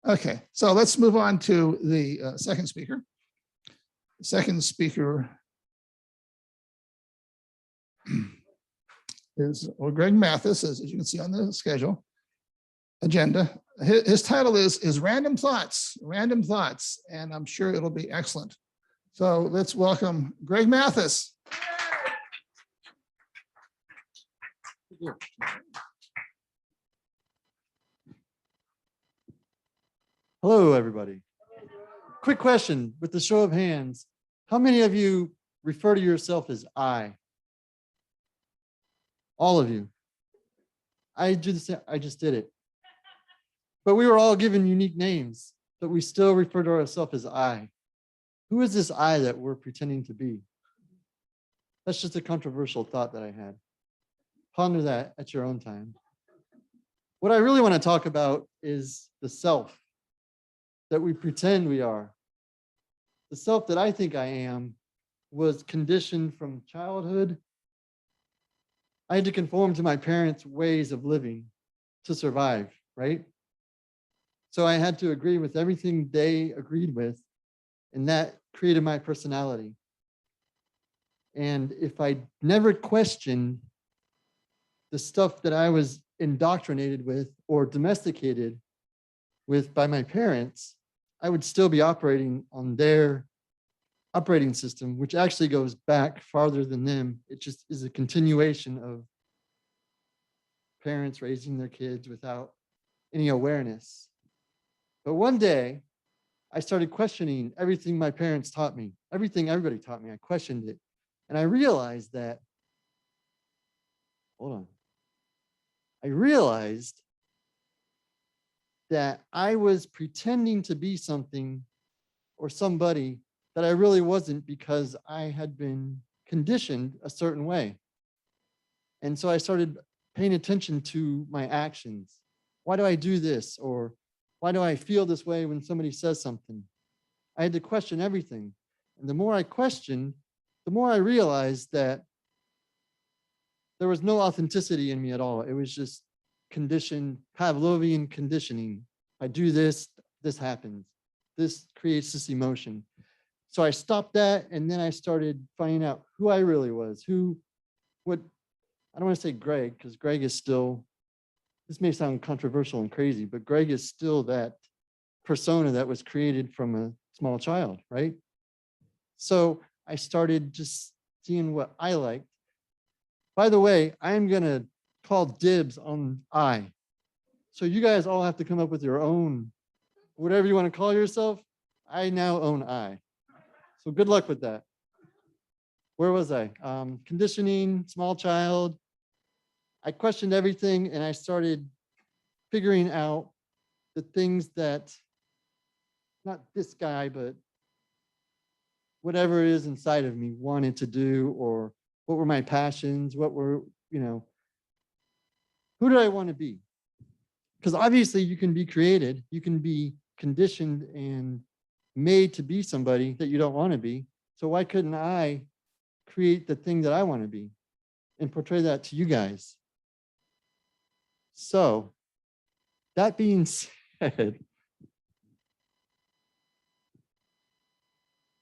Okay, so let's move on to the second speaker. The second speaker is Greg Mathis, as you can see on the schedule agenda. His title is Random Thoughts, and I'm sure it'll be excellent. So let's welcome Greg Mathis. Hello, everybody. Quick question with the show of hands. How many of you refer to yourself as I? All of you. I just did it. But we were all given unique names, but we still refer to ourselves as I. Who is this I that we're pretending to be? That's just a controversial thought that I had. Ponder that at your own time. What I really want to talk about is the self that we pretend we are. The self that I think I am was conditioned from childhood. I had to conform to my parents' ways of living to survive, right? So I had to agree with everything they agreed with, and that created my personality. And if I never questioned the stuff that I was indoctrinated with or domesticated with by my parents, I would still be operating on their operating system, which actually goes back farther than them. It just is a continuation of parents raising their kids without any awareness. But one day, I started questioning everything my parents taught me, everything everybody taught me. I questioned it. And I realized that, I realized that I was pretending to be something or somebody that I really wasn't because I had been conditioned a certain way. And so I started paying attention to my actions. Why do I do this? Or why do I feel this way when somebody says something? I had to question everything. And the more I questioned, the more I realized that there was no authenticity in me at all. It was just conditioned, Pavlovian conditioning. I do this, this happens. This creates this emotion. So I stopped that, and then I started finding out who I really was, I don't want to say Greg, because Greg is still, this may sound controversial and crazy, but Greg is still that persona that was created from a small child, right? So I started just seeing what I liked. By the way, I'm going to call dibs on I. So you guys all have to come up with your own, whatever you want to call yourself. I now own I. So good luck with that. Where was I? Conditioning, small child. I questioned everything, and I started figuring out the things that, not this guy, but whatever it is inside of me wanted to do, or what were my passions, what were, who did I want to be? Because obviously you can be created, you can be conditioned and made to be somebody that you don't want to be. So why couldn't I create the thing that I want to be and portray that to you guys? So that being said,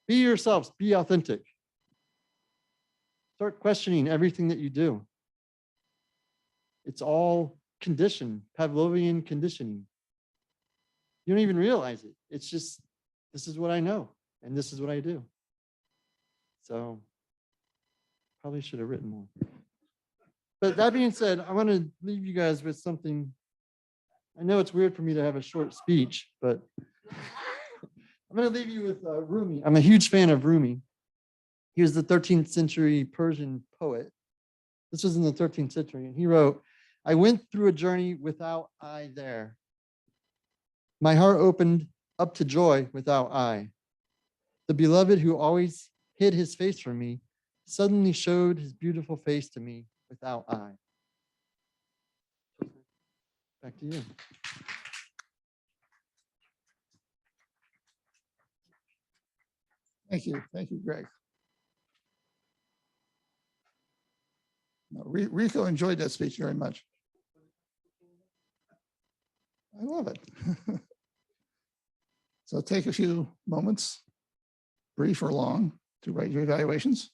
be yourselves, be authentic. Start questioning everything that you do. It's all conditioned, Pavlovian conditioning. You don't even realize it. It's just, this is what I know, and this is what I do. So probably should have written more. But that being said, I want to leave you guys with something. I know it's weird for me to have a short speech, but I'm going to leave you with Rumi. I'm a huge fan of Rumi. He was the 13th century Persian poet. This was in the 13th century, and he wrote, "I went through a journey without I there. My heart opened up to joy without I. The beloved who always hid his face from me suddenly showed his beautiful face to me without I." Back to you. Thank you, Greg. No, Rico enjoyed that speech very much. I love it. So take a few moments, brief or long, to write your evaluations.